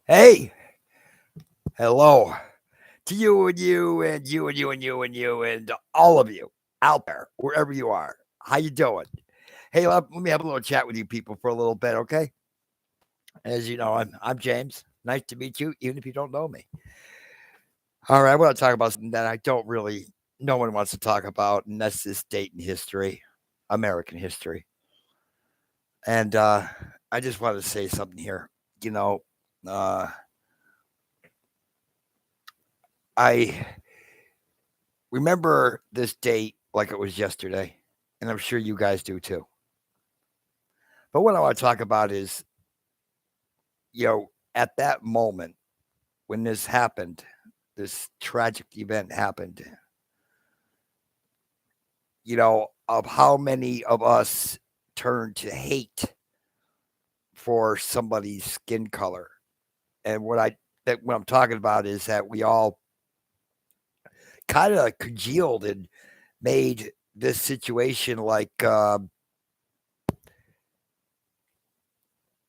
Hey, hello to you and you and you and you and you and you and all of you out there, wherever you are. How you doing? Hey, let me have a little chat with you people for a little bit, okay? As you know, I'm James. Nice to meet you, even if you don't know me. All right, I want to talk about something that I don't really, no one wants to talk about, and that's this date in history, American history. And I just wanted to say something here. You know, uh, I remember this date like it was yesterday, and I'm sure you guys do too. But what I want to talk about is, at that moment when this happened, this tragic event happened, of how many of us turned to hate for somebody's skin color. And what I'm talking about is that we all kind of congealed and made this situation like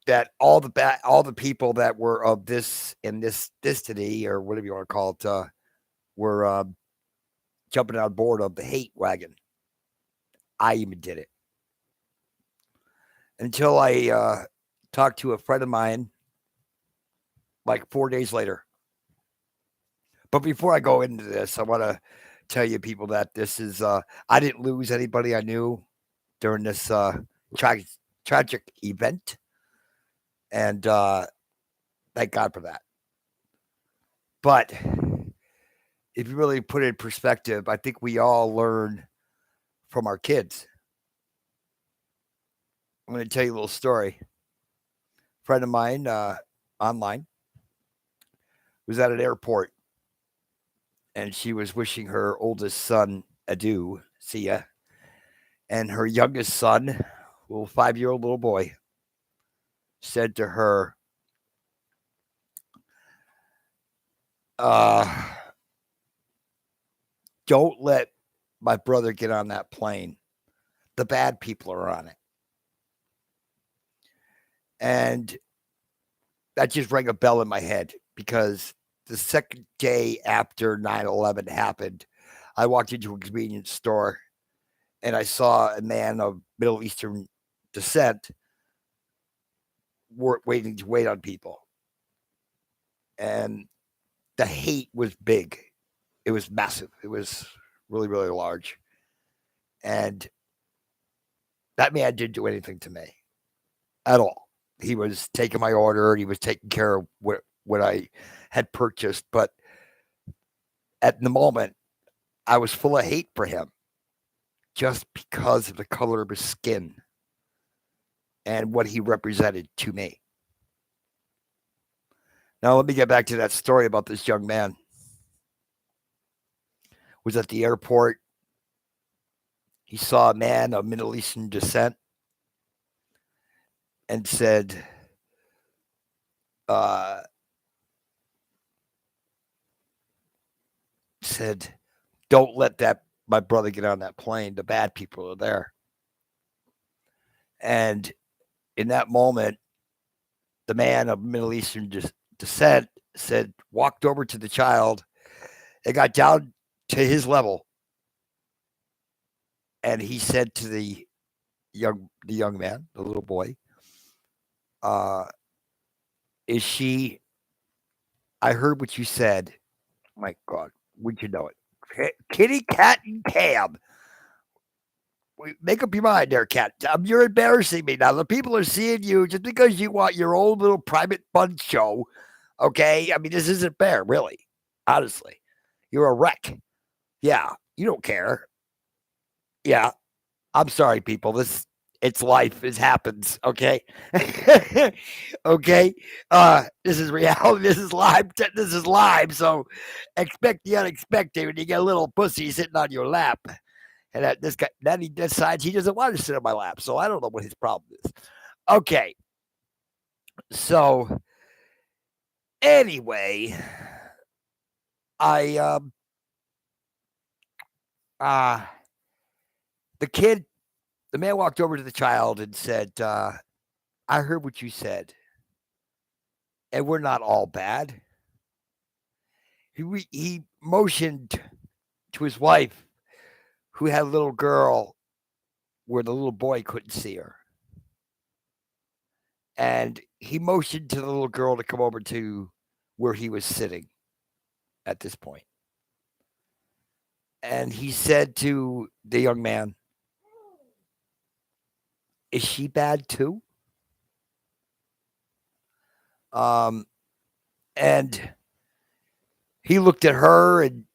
that all the people that were of this in this destiny or whatever you want to call it were jumping on board of the hate wagon. I even did it until I talked to a friend of mine like 4 days later. But before I go into this, I want to tell you people that this is I didn't lose anybody I knew during this tra- tragic event, and thank God for that. But if you really put it in perspective, I think we all learn from our kids. I'm going to tell you a little story. A friend of mine, online, was at an airport, and she was wishing her oldest son adieu, see ya, and her youngest son, little 5-year-old little boy, said to her, uh, "Don't let my brother get on that plane. The bad people are on it." And that just rang a bell in my head because the second day after 9/11 happened, I walked into a convenience store and I saw a man of Middle Eastern descent waiting to wait on people. And the hate was big. It was massive. It was really, really large. And that man didn't do anything to me at all. He was taking my order. He was taking care of what I had purchased. But at the moment, I was full of hate for him just because of the color of his skin and what he represented to me. Now, let me get back to that story about this young man. Was at the airport. He saw a man of Middle Eastern descent and uh, said, "Don't let that my brother get on that plane. The bad people are there." And in that moment, the man of Middle Eastern descent walked over to the child and got down to his level, and he said to the young man, the little boy, uh, "Is she? I heard what you said. My God, would you know it? Kitty, cat, and cab. Make up your mind there, cat. You're embarrassing me now. The people are seeing you just because you want your own little private fun show. Okay, I mean this isn't fair, really. Honestly, you're a wreck. Yeah, you don't care. Yeah, I'm sorry, people. It's life. It happens. Okay, okay. This is reality. This is live. This is live. So expect the unexpected when you get a little pussy sitting on your lap. And this guy, then he decides he doesn't want to sit on my lap. So I don't know what his problem is. Okay. So anyway, I uh the kid, the man walked over to the child and said, "I heard what you said. and we're not all bad. He motioned to his wife, who had a little girl, where the little boy couldn't see her. And he motioned to the little girl to come over to where he was sitting at this point. And he said to the young man, "Is she bad too?" Um, and he looked at her, and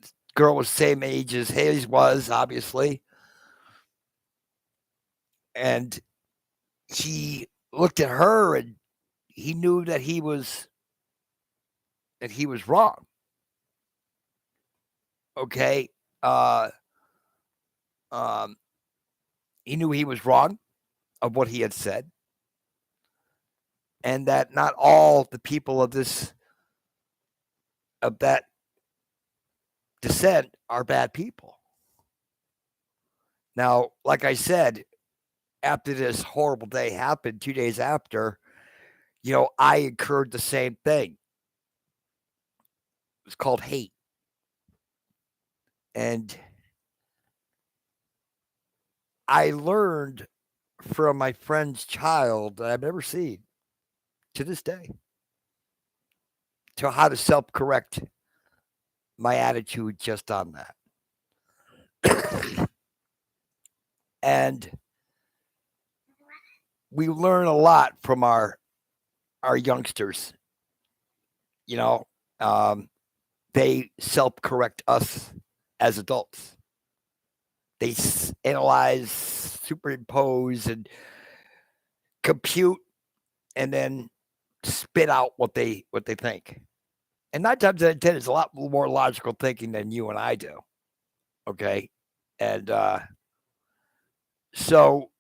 the girl was the same age as Hayes was, obviously. And he looked at her, and he knew that he was wrong. Okay. Um, he knew he was wrong of what he had said, and that not all the people of that descent are bad people. Now, like I said, after this horrible day happened, 2 days after, I incurred the same thing. It's called hate. And I learned from my friend's child that I've never seen to this day to how to self-correct my attitude just on that. And we learn a lot from our youngsters. They self-correct us as adults. They analyze, superimpose, and compute, and then spit out what they think. And 9 times out of 10, it's a lot more logical thinking than you and I do. Okay, and so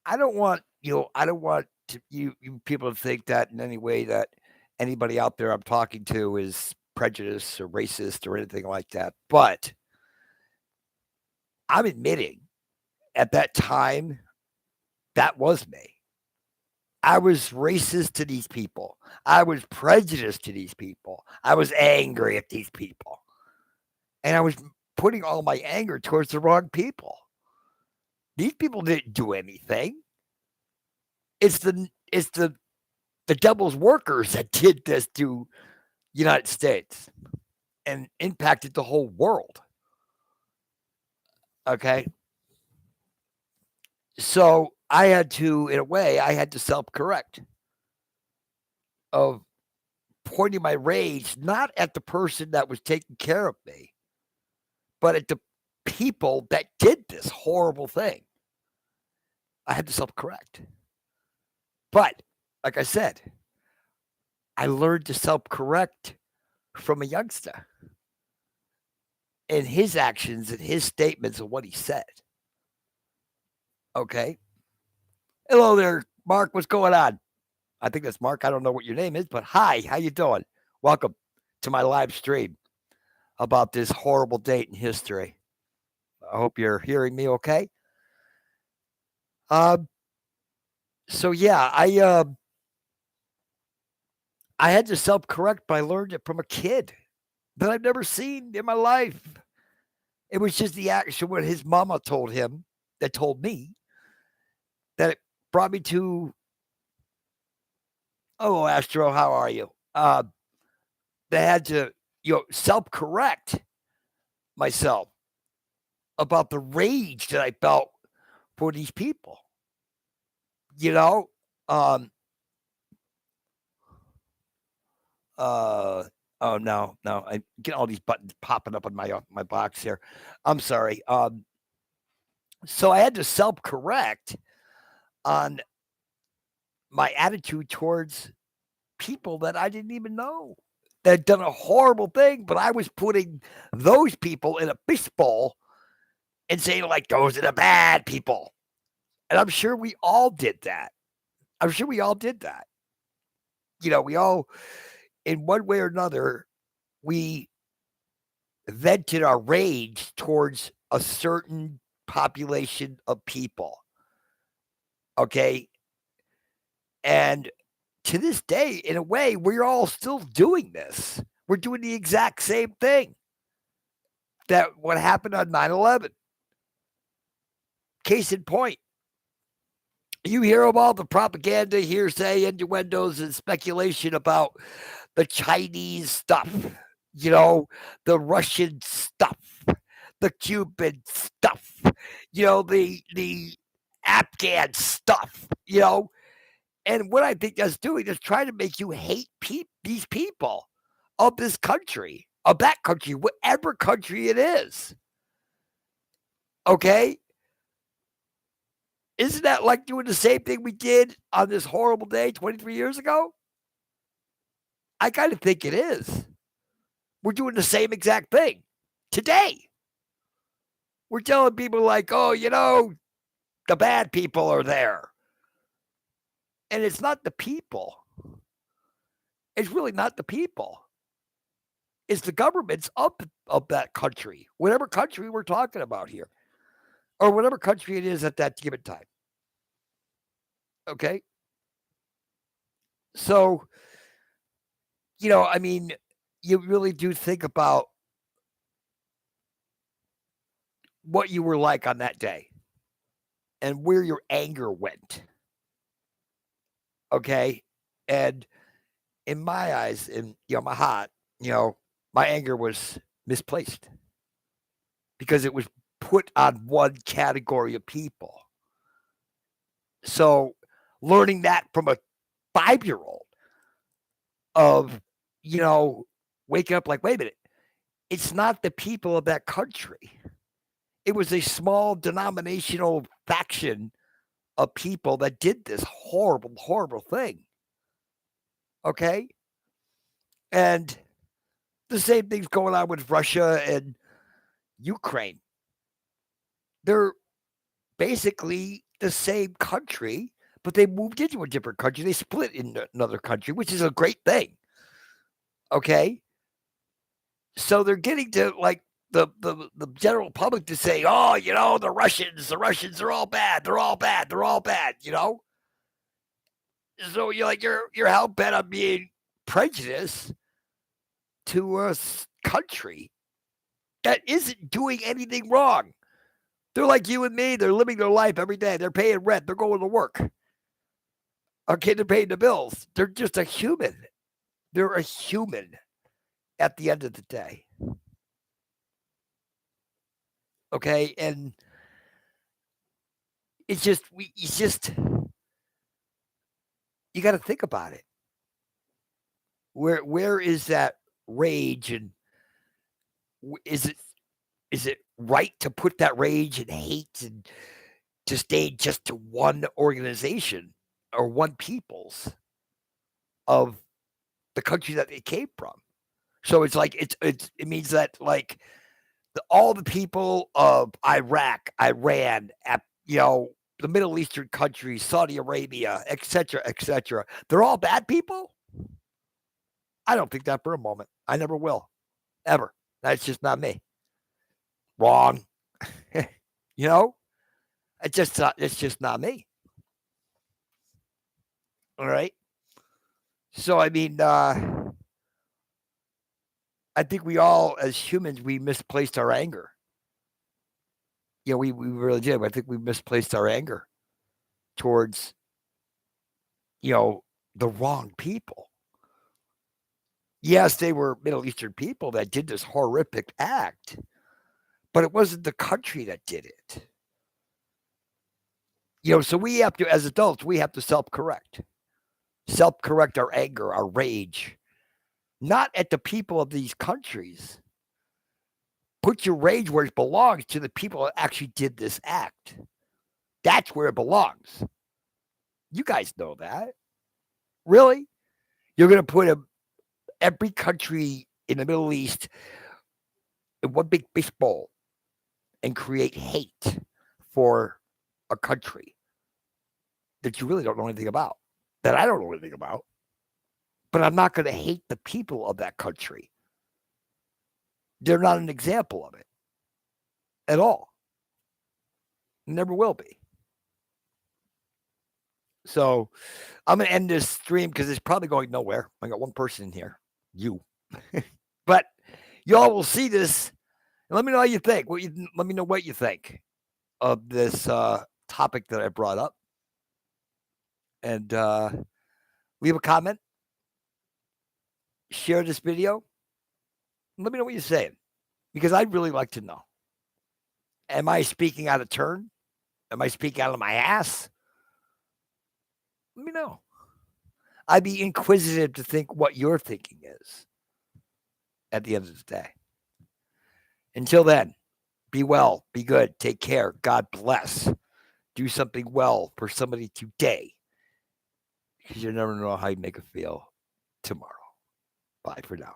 I don't want you people to think that in any way that anybody out there I'm talking to is prejudiced or racist or anything like that. But I'm admitting at that time that was me. I was racist to these people. I was prejudiced to these people. I was angry at these people. And I was putting all my anger towards the wrong people. These people didn't do anything. It's the devil's workers that did this to the United States and impacted the whole world. Okay? So I had to self-correct of pointing my rage not at the person that was taking care of me, but at the people that did this horrible thing. I had to self-correct. But, like I said, I learned to self-correct from a youngster in his actions and his statements and what he said. Okay? Hello there, Mark. What's going on? I think that's Mark. I don't know what your name is, but hi, how you doing? Welcome to my live stream about this horrible date in history. I hope you're hearing me okay. So yeah, I had to self-correct, but I learned it from a kid that I've never seen in my life. It was just the action what his mama told him that told me that it brought me to. Oh, Astro, how are you? They had to, self-correct myself about the rage that I felt for these people. Oh no, I get all these buttons popping up on my box here. I'm sorry. So I had to self-correct on my attitude towards people that I didn't even know that had done a horrible thing, but I was putting those people in a fishbowl and saying, like, those are the bad people. And I'm sure we all did that. We all, in one way or another, we vented our rage towards a certain population of people. Okay. And to this day, in a way, we're all still doing this. We're doing the exact same thing that what happened on 9/11. Case in point, you hear of all the propaganda, hearsay, innuendos, and speculation about the Chinese stuff, the Russian stuff, the Cuban stuff, the Afghan stuff, And what I think that's doing is trying to make you hate these people of this country, of that country, whatever country it is. Okay? Isn't that like doing the same thing we did on this horrible day 23 years ago? I kind of think it is. We're doing the same exact thing today. We're telling people like, oh, the bad people are there. And it's not the people. It's really not the people. It's the governments of that country, whatever country we're talking about here, or whatever country it is at that given time. Okay? So, you really do think about what you were like on that day and where your anger went. Okay? And in my eyes, in my heart, my anger was misplaced because it was put on one category of people. So learning that from a 5-year-old of, waking up like, wait a minute, it's not the people of that country. It was a small denominational faction of people that did this horrible, horrible thing. Okay? And the same thing's going on with Russia and Ukraine. They're basically the same country, but they moved into a different country. They split into another country, which is a great thing. Okay? So they're getting to like the general public to say, oh, the Russians are all bad. They're all bad. They're all bad, So you're hell bent on being prejudiced to a country that isn't doing anything wrong. They're like you and me. They're living their life every day. They're paying rent. They're going to work. Okay, they're paying the bills. They're just a human. They're a human at the end of the day. Okay, and it's just you got to think about it. Where is that rage, and is it right to put that rage and hate and to stay just to one organization or one people's of the country that it came from? So it's like it means that like all the people of Iraq, Iran, the Middle Eastern countries, Saudi Arabia, etc., they're all bad people? I don't think that for a moment. I never will, ever. That's just not me. Wrong. It's just not me. All right. So I mean, I think we all, as humans, we misplaced our anger. We really did. I think we misplaced our anger towards, the wrong people. Yes, they were Middle Eastern people that did this horrific act, but it wasn't the country that did it. So we have to, as adults, we have to self-correct our anger, our rage, not at the people of these countries. Put your rage where it belongs, to the people that actually did this act. That's where it belongs. You guys know that. Really? You're going to put every country in the Middle East in one big bowl and create hate for a country that you really don't know anything about, that I don't know anything about. But I'm not going to hate the people of that country. They're not an example of it at all. Never will be. So I'm going to end this stream because it's probably going nowhere. I got one person in here, you. But y'all will see this and let me know how you think. Let me know what you think of this topic that I brought up. And leave a comment. Share this video. Let me know what you're saying because I'd really like to know. Am I speaking out of turn? Am I speaking out of my ass? Let me know. I'd be inquisitive to think what your thinking is at the end of the day. Until then, be well, be good, take care, God bless. Do something well for somebody today because you never know how you make it feel tomorrow. Bye for now.